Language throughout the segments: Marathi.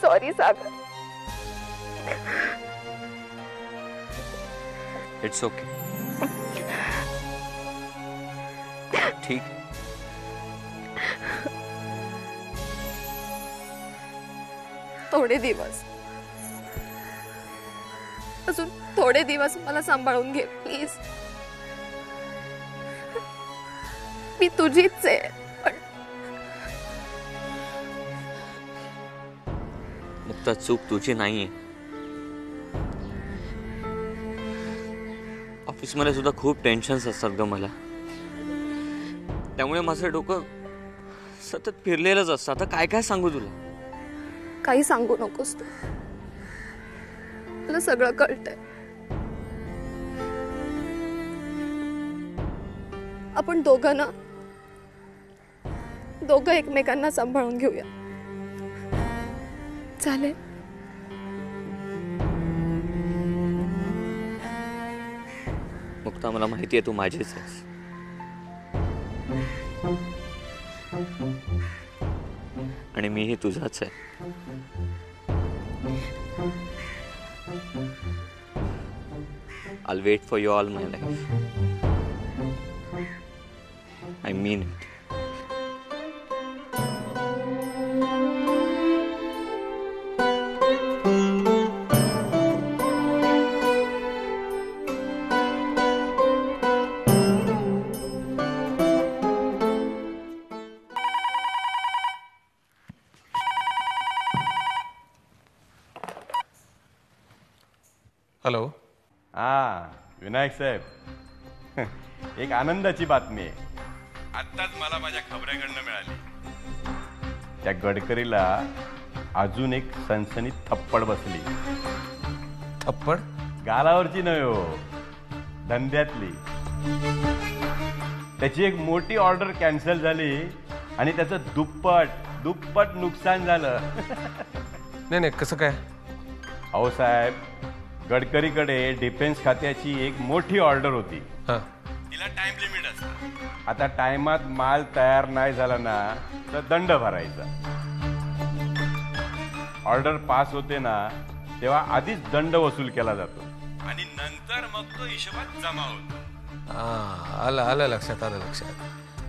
Sorry Sagar. It's okay. ठीक. थोडे दिवस, अजून थोडे दिवस मला सांभाळून घे प्लीज. मी तुझीच आहे. पण मुक्ता, चूक तुझी नाहीये. ऑफिसमध्ये सुद्धा खूप टेन्शन्स असतात ग मला. त्यामुळे माझं डोकं सतत फिरलेलंच असतं. आता काय काय सांगू तुला. काही सांगू नकोस तू. मला सगळं कळतंय. आपण दोघं एकमेकांना सांभाळून घेऊया. चालेल? मुक्ता, मला माहिती आहे तू माझीच आहेस. आणि मीही तुझाच आहे. I'll wait for you all my life. I mean it. Hello. Vinayak साहेब, एक आनंदाची बातमी आहे. आत्ताच मला माझ्या खबऱ्याकडनं मिळाली. त्या गडकरीला अजून एक सनसनीत थप्पड बसली. थप्पड? गालावरची नव्हे हो, धंद्यातली. त्याची एक मोठी ऑर्डर कॅन्सल झाली आणि त्याचं दुप्पट नुकसान झालं. नाही, कसं काय? अहो साहेब, गडकरीकडे डिफेन्स खात्याची एक मोठी ऑर्डर होती. तिला टाइम लिमिट असतं. आता टाइमात माल तयार नाही झाला ना तर दंड भरायचा. ऑर्डर पास होते ना तेव्हा आधीच दंड वसूल केला जातो आणि नंतर मग तो हिशोबात जमा होतो. आलं लक्षात.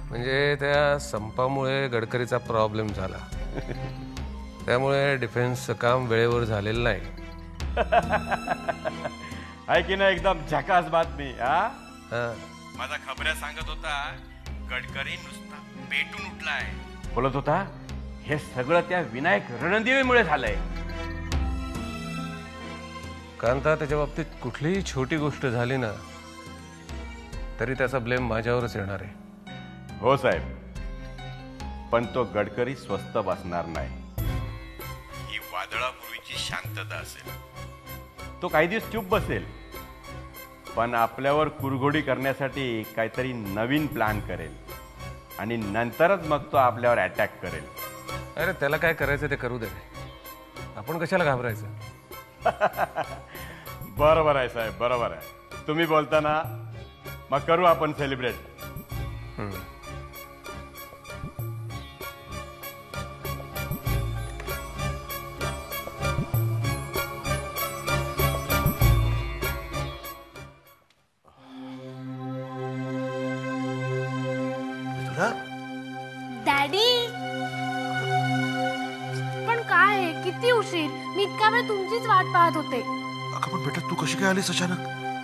म्हणजे त्या संपामुळे गडकरीचा प्रॉब्लेम झाला. त्यामुळे डिफेन्सचं काम वेळेवर झालेलं नाही. आहे की नाही एकदम झकास बातमी. माझा खबऱ्या सांगत होता गडकरी नुसता पेटून उठलाय. बोलत होता हे सगळं त्या विनायक रणदिवेमुळे झालंय. कांता, त्याच्या बाबतीत कुठलीही छोटी गोष्ट झाली ना तरी त्याचा ब्लेम माझ्यावरच येणार आहे. हो साहेब, पण तो गडकरी स्वस्त बसणार नाही. ही वादळापूर्वीची शांतता असेल. तो काही दिवस चूप बसेल, पण आपल्यावर कुरघोडी करण्यासाठी काहीतरी नवीन प्लॅन करेल आणि नंतरच मग तो आपल्यावर अटॅक करेल. अरे त्याला काय करायचं ते करू दे. आपण कशाला घाबरायचं? बरोबर आहे साहेब, बरोबर आहे. तुम्ही बोलताना मग करू आपण सेलिब्रेट. डॅडी, पण काय किती उशीर? मी इतका वेळ तुमचीच वाट पाहत होते. अगं पण बेटा, तू कशी काय आलीस अचानक?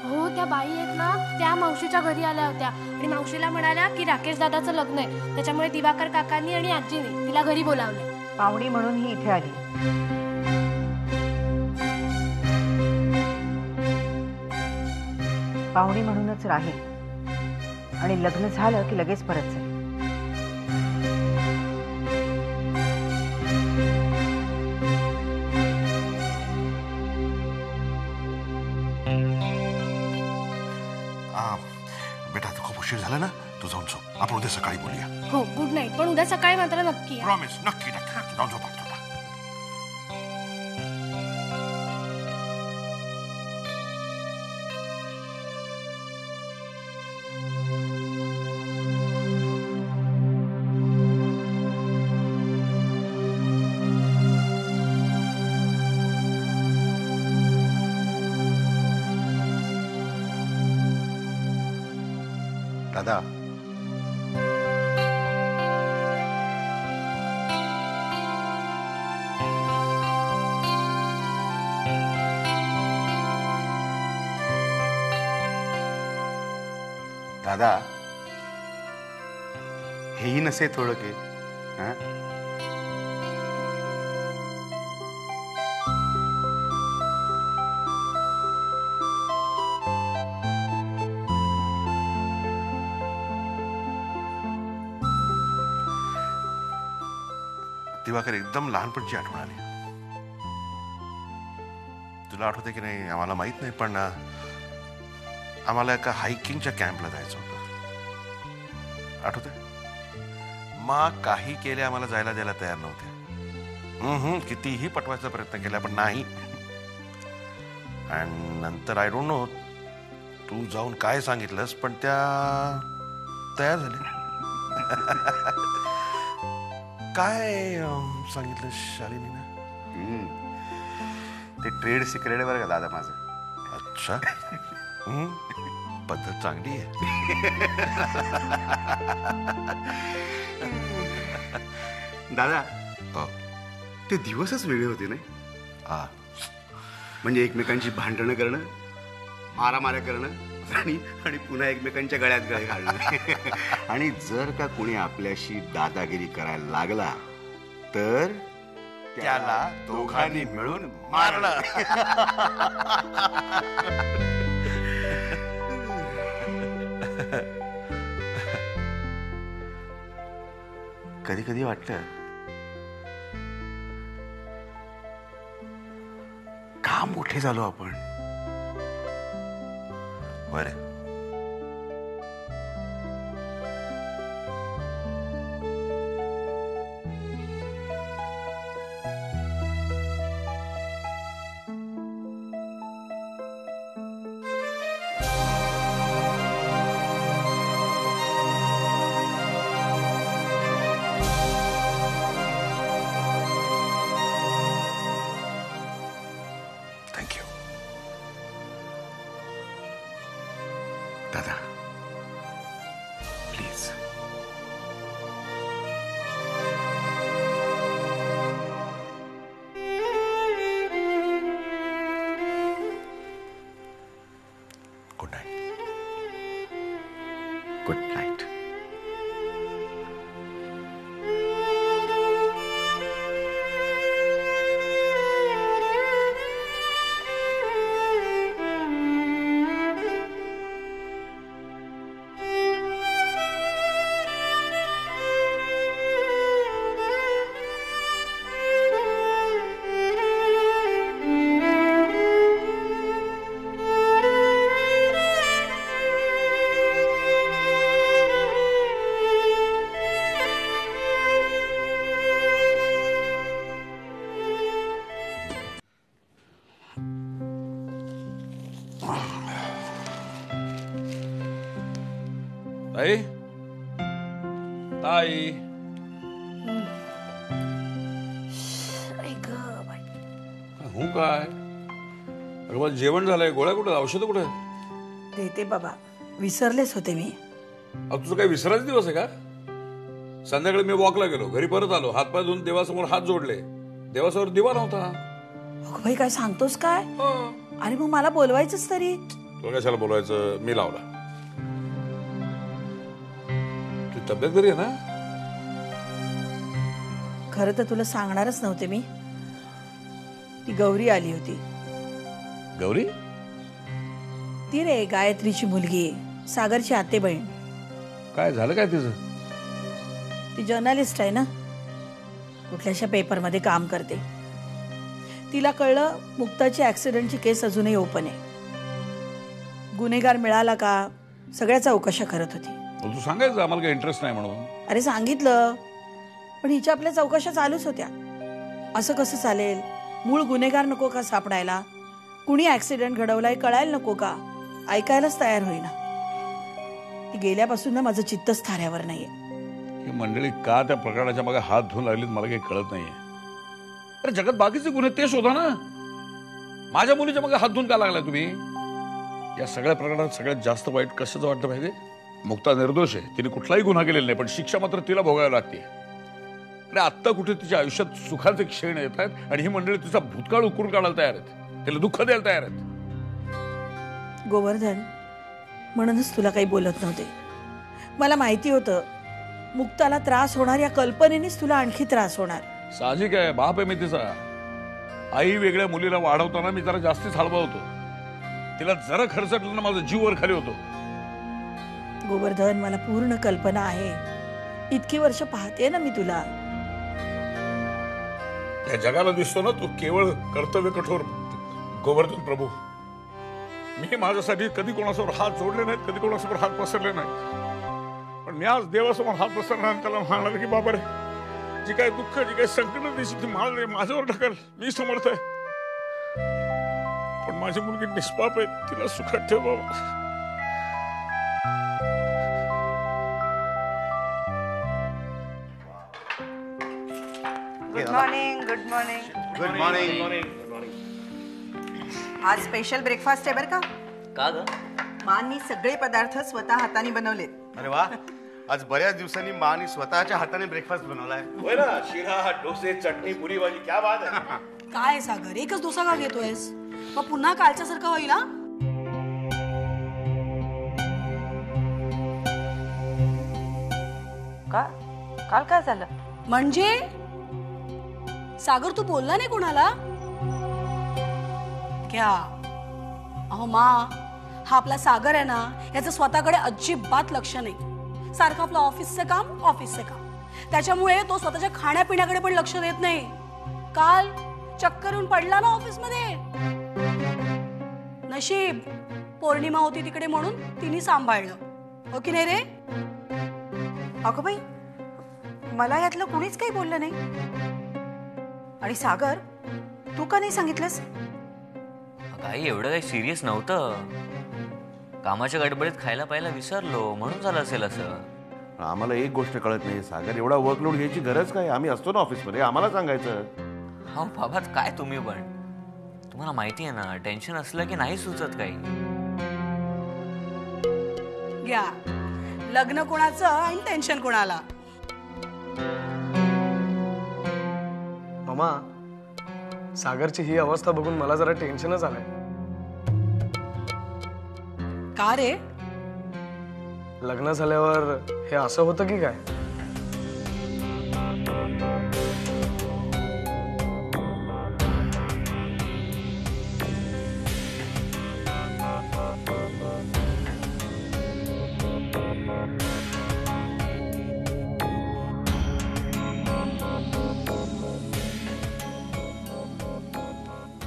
हो, त्या बाई आहेत ना, त्या मावशीच्या घरी आल्या होत्या आणि मावशीला म्हणाल्या की राकेश दादाचं लग्न आहे, त्याच्यामुळे दिवाकर काकांनी आणि आजीने तिला घरी बोलावले. पाहुणी म्हणून ही इथे आली. पाहुणी म्हणूनच राहील आणि लग्न झालं की लगेच परत जाईल. बेटा, आता खूप उशीर झाला ना, तू जाऊन झोप. आपण उद्या सकाळी बोलूया. हो, गुड नाईट. पण उद्या सकाळी मात्र नक्की. प्रॉमिस. नक्की जाऊन झोप. दादा दादा हेही नसे थोडं के हा? दिवाकर एकदम लहानपणची आठवण आली. तुला आठवते की नाही आम्हाला माहित नाही पण आम्हाला एका हायकिंगच्या कॅम्पला जायचं होतं. आठवते मग काही केले आम्हाला जायला द्यायला तयार नव्हते. कितीही पटवायचा प्रयत्न केला पण नाही. आणि नंतर आय डोंट नो तू जाऊन काय सांगितलंस पण त्या तयार झाल्या. काय सांगितलं शालिनीनं? ते ट्रेड सिक्रेट आहे बरं का दादा माझं. अच्छा. पद्धत चांगली आहे. दादा हो. ते दिवसच वेगळे होते नाही. हा म्हणजे एकमेकांची भांडणं करणं, मारामाऱ्या करणं आणि आणि पुन्हा एकमेकांच्या गळ्यात गळे घालणं. आणि जर का कोणी आपल्याशी दादागिरी करायला लागला तर त्याला दोघांनी मिळून मारलं. कधी कधी वाटतं का मोठे झालो आपण. बरं थँक्यू दादा please. Good night. Good night. ताई ताई हूं काय अगं माझं जेवण झालंय. गोळ्या कुठे, औषधं कुठे? देते बाबा, विसरलेच होते मी. अहो तुझं काही विसरायचा दिवस आहे का? संध्याकाळी मी वॉकला गेलो, घरी परत आलो, हातपाय धुवून देवासमोर हात जोडले, देवासमोर दिवा नव्हता. अगं भाई काय सांगतोस काय? आणि मग मला बोलवायचंच तरी. तुला कशाला बोलवायचं, मी लावला. तुझी तब्येत बरी आहे ना? खरं तर तुला सांगणारच नव्हते मी. ती गौरी आली होती. गौरी? ती रे गायत्रीची मुलगी, सागरची आते बहीण. काय झालं काय तिचं? ती जर्नलिस्ट आहे ना, कुठल्याशा पेपरमध्ये काम करते. तिला कळलं मुक्ताची ऍक्सिडेंटची केस अजूनही ओपन आहे. गुन्हेगार मिळाला का सगळ्या चौकशा करत होती. तू सांगायचं आम्हाला काही इंटरेस्ट नाही म्हणून. अरे सांगितलं, पण हिच्या आपल्या चौकशा चालूच होत्या. असं कसं चालेल? मूळ गुन्हेगार नको का सापडायला? कुणी ऍक्सिडेंट घडवलाय कळायला नको का? ऐकायलाच तयार होईना. ती गेल्यापासून ना माझं चित्तच थाऱ्यावर नाहीये. ही मंडळी का त्या प्रकरणाच्या मागे हात धुवून लागलीत मला काही कळत नाहीये. अरे जगात बाकीचे गुन्हे ते शोधा ना. माझ्या मुलीच्या मागे हात धुवून का लागलाय तुम्ही? या सगळ्या प्रकरणात सगळ्यात जास्त वाईट कशाचं वाटतं माहिती? मुक्ता निर्दोष आहे, तिने कुठलाही गुन्हा केलेला नाही, पण शिक्षा मात्र तिला भोगावी लागते. अरे आत्ता कुठे तिच्या आयुष्यात सुखाचे क्षण येत आहेत आणि ही मंडळी तिचा भूतकाळ उकरून काढायला तयार आहेत, तिला दुःख द्यायला तयार आहेत. गोवर्धन, म्हणूनच तुला काही बोलत नव्हते. मला माहिती होतं मुक्ताला त्रास होणार या कल्पनेनेच तुला आणखी त्रास होणार. साहजिक आहे, बाप आहे मी तिचा. आई वेगळ्या मुलीला वाढवताना मी जरा जास्तीच हलवा होतो. तिला जरा खर्चटलं ना माझा जीव वर खाली होतो. गोवर्धन, मला पूर्ण कल्पना आहे. इतकी वर्ष पाहते ना मी तुला. या जगाला दिसतो ना तू केवळ कर्तव्य कठोर गोवर्धन प्रभू. मी माझ्यासाठी कधी कोणासमोर हात जोडले नाहीत, कधी कोणासमोर हात पसरले नाहीत. पण मी आज देवासमोर हात पसरणार, त्याला म्हणाल की बाबा रे, जी काय दुःख, जी काय संकट दिसली ती मला माझ्यावर ढकल, मी समर्थ आहे. पण माझी मुलगी निष्पाप आहे, तिला सुखात ठेव बाबा. Good morning. Good morning. Good morning. आज स्पेशल ब्रेकफास्ट आहे बरं का. का ग? मांनी सगळे पदार्थ स्वतः हाताने बनवलेत. अरे वा, आज बऱ्याच दिवसांनी मानी स्वतःच्या हाताने ब्रेकफास्ट बनवलाय. होय ना, शिरा, डोसे, चटणी, पुरी भाजी, क्या बात आहे. काय सागर, एकच डोसा का घेतोयस? मग पुन्हा कालच्या सारखा होईल ना? काल काय झालं? म्हणजे सागर, तू बोलला नाही कोणाला? क्या? अहो मा, हा आपला सागर आहे ना, याचं स्वतःकडे अजिबात लक्ष नाही. सारखं आपलं ऑफिसचं काम. त्याच्यामुळे तो स्वतःच्या खाण्यापिण्याकडे पण लक्ष देत नाही. काल चक्कर येऊन पडला ना ऑफिस मध्ये. नशीब पौर्णिमा होती तिकडे म्हणून तिने सांभाळलं, हो की नाही रे? अगं बाई, मला यातलं कुणीच काही बोललं नाही. आणि सागर, तू का नाही सांगितलंस? काही एवढं काही सिरियस नव्हतं. कामाच्या गडबडीत खायला प्यायला विसरलो म्हणून झालं असेल असं. आम्हाला एक गोष्ट कळत नाही सागर, एवढा वर्कलोड घ्यायची गरज काय? आम्ही असतो ना ऑफिसमध्ये, आम्हाला सांगायचं. हो बाबा, काय तुम्ही पण, तुम्हाला माहिती आहे ना, टेन्शन असलं की नाही सुचत काही. घ्या, लग्न कोणाचं आणि टेन्शन कोणाला. मामा, सागरची ही अवस्था बघून मला जरा टेन्शनच आलंय. का रे? लग्न झाल्यावर हे असं होतं की काय?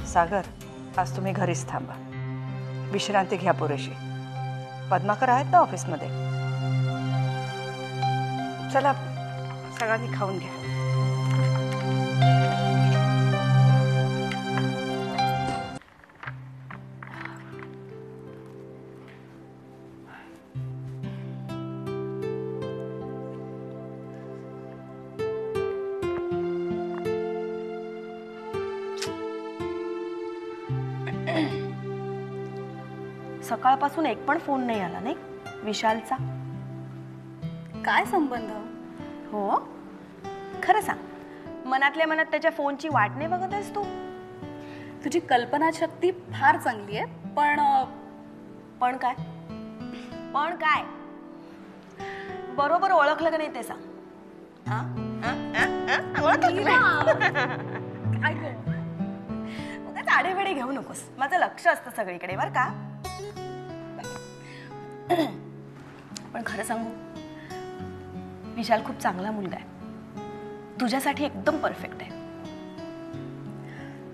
सागर, आज तुम्ही घरीच थांबा. विश्रांती घ्या पुरेशी. पद्माकर आहेत ना ऑफिसमध्ये. चला, सगळ्यांनी खाऊन घ्या. सकाळपासून एक पण फोन नाही आला नाही विशालचा. काय संबंध? हो, खरं सांग, मनातल्या मनात त्याच्या फोनची वाट नाही बघत आहेस तू? तुझी कल्पनाशक्ती फार चांगली आहे, पण काय? पण काय? बरोबर ओळखलं का नाही ते सांग. उगाच आडेवेडे घेऊ नकोस. माझं लक्ष असतं सगळीकडे बरं का. पण खरं सांगू, विशाल खूप चांगला मुलगा आहे. तुझ्यासाठी एकदम परफेक्ट आहे.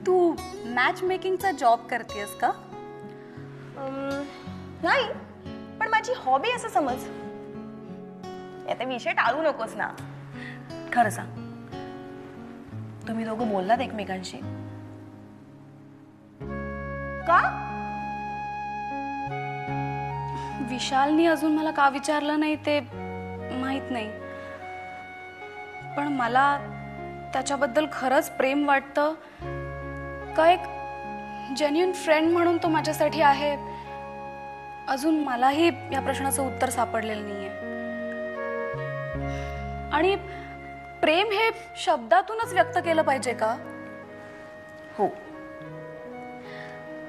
तू मॅच मेकिंगचा जॉब करतेस का? नाही, पण माझी हॉबी असं समज. आता विषय टाळू नकोस ना. खरं सांग, तुम्ही दोघं बोललात एकमेकांशी का? विशालनी अजून मला का विचारलं नाही ते माहित नाही, पण मला त्याच्याबद्दल खरंच प्रेम वाटतं का एक जेन्युइन फ्रेंड म्हणून तो माझ्यासाठी आहे अजून मलाही या प्रश्नाचं उत्तर सापडलेलं नाहीये. आणि प्रेम हे शब्दातूनच व्यक्त केलं पाहिजे का? हो,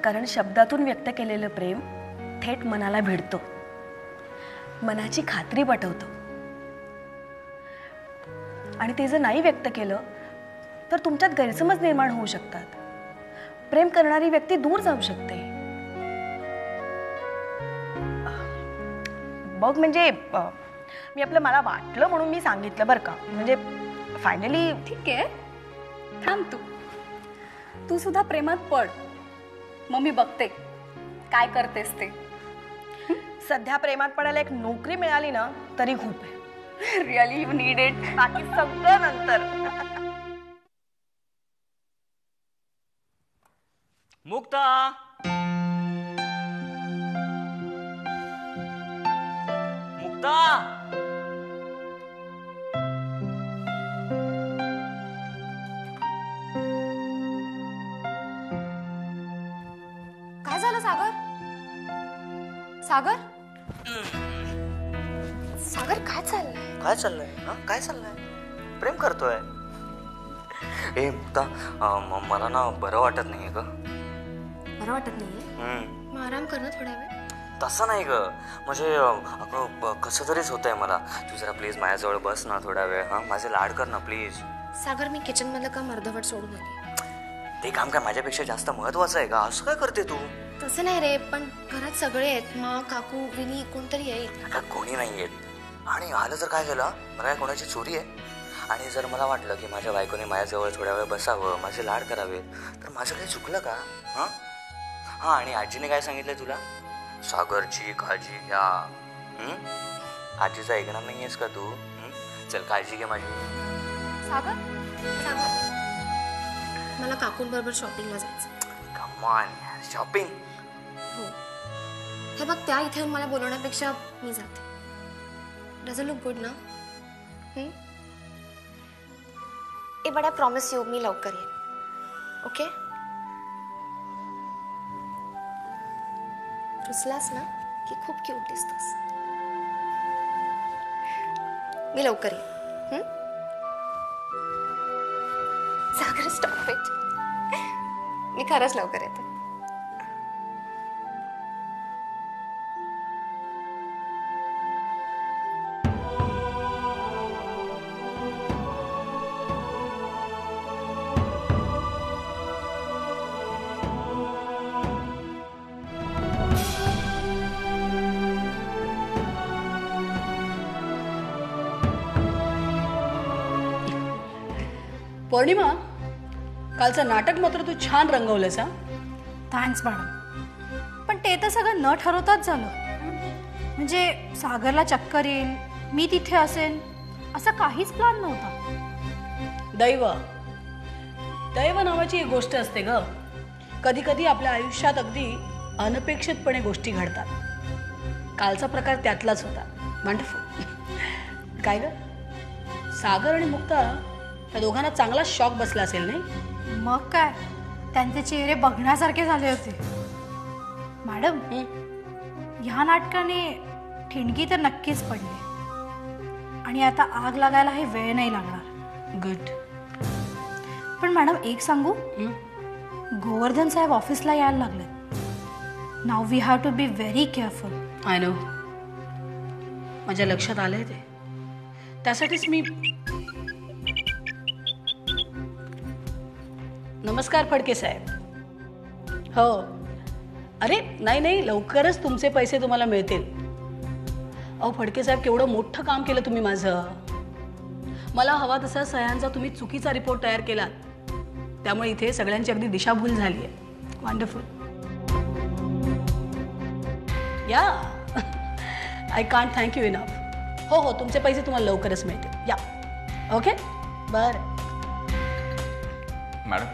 कारण शब्दातून व्यक्त केलेलं प्रेम थेट मनाला भिडतं, मनाची खात्री पटवतं. आणि ते जर नाही व्यक्त केलं तर तुमच्यात गैरसमज निर्माण होऊ शकतात. प्रेम करणारी व्यक्ती दूर जाऊ शकते. बघ म्हणजे मी आपलं मला वाटलं म्हणून मी सांगितलं बरं का. म्हणजे फायनली ठीक आहे, थांब तू सुद्धा प्रेमात पड, मग मी बघते काय करतेस ते. सध्या प्रेमात पडायला एक नोकरी मिळाली ना तरी खूप आहे. Really you need it. बाकी सगळं नंतर. मुक्ता, मुक्ता, काय झालं सागर? सागर सागर काय चाललंय? काय चाललंय? काय चाललंय? प्रेम करतोय. ए मुक्ता, मला ना बरं वाटत नाहीये ग. बरं वाटत नाहीये? मग आराम कर ना थोडा वेळ. तसं नाही ग, म्हणजे अगं कसं तरीच होतंय मला. तू जरा प्लीज माझ्याजवळ बस ना थोडा वेळ. माझे लाड कर ना प्लीज. सागर, मी किचन मधलं काम अर्धवट सोडून आली. ते काम काय माझ्यापेक्षा जास्त महत्वाचं आहे का? असं काय करते तू? तसं नाही रे, पण घरात सगळे आहेत. मा, काकू, विनी, कोणतरी येईल. आता कोणी नाही येत. आणि आलं तर काय झालं? मला काय कोणाची चोरी आहे? आणि जर मला वाटलं की माझ्या बायकोने माझ्याजवळ थोड्या वेळ बसावं, माझे लाड करावेत, तर माझं काही चुकलं का? हां, आणि आजीने काय सांगितलं तुला? सागरची काळजी घ्या. आजीचं ऐकणार नाही आहेस का तू? चल काळजी घे माझी. सागर, मला काकूंबरोबर शॉपिंगला जायचं. Come on, shopping? हो. हे बघ, त्या इथे मला बोलवण्यापेक्षा मी जाते. डझंट लुक गुड ना? ए बट आय प्रॉमिस यू, मी लवकर येईन. ओके? रुसलास ना की खूप क्यूट दिसतोस. मी लवकर येईन. सागर, स्टॉप इट. मी खरंच लवकर येते. पौर्णिमा, कालचं नाटक मात्र तू छान रंगवलंस. हा, थँक्स मॅडम. पण ते तर सगळं न ठरवताच झालं. म्हणजे सागरला चक्कर येईल, मी तिथे असेल, असा काहीच प्लॅन नव्हता. दैव नावाची एक गोष्ट असते ग. कधी कधी आपल्या आयुष्यात अगदी अनपेक्षितपणे गोष्टी घडतात. कालचा प्रकार त्यातलाच होता. वंडरफुल. काय ग, सागर आणि मुक्ता त्या दोघांना चांगला शॉक बसला असेल नाही? मग काय, त्यांचे चेहरे बघण्यासारखे झाले होते. मॅडम, ह्या नाटकाने ठिणगी तर नक्कीच पडली. आणि आता आग लागायलाही वेळ नाही लागणार. गुड. पण मॅडम, एक सांगू, गोवर्धन साहेब ऑफिसला यायला लागले. Now we have to be very careful. I know, माझ्या लक्षात आलंय ते. त्यासाठीच मी. नमस्कार फडके साहेब. हो, अरे नाही, लवकरच तुमचे पैसे तुम्हाला मिळतील. अहो फडके साहेब, केवढं मोठं काम केलं तुम्ही माझं. मला हवा तसा सह्यांचा तुम्ही चुकीचा रिपोर्ट तयार केला, त्यामुळे इथे सगळ्यांची अगदी दिशाभूल झाली आहे. वंडरफुल. या, I can't thank you enough. हो, तुमचे पैसे तुम्हाला लवकरच मिळतील. या, ओके, बरं. मॅडम,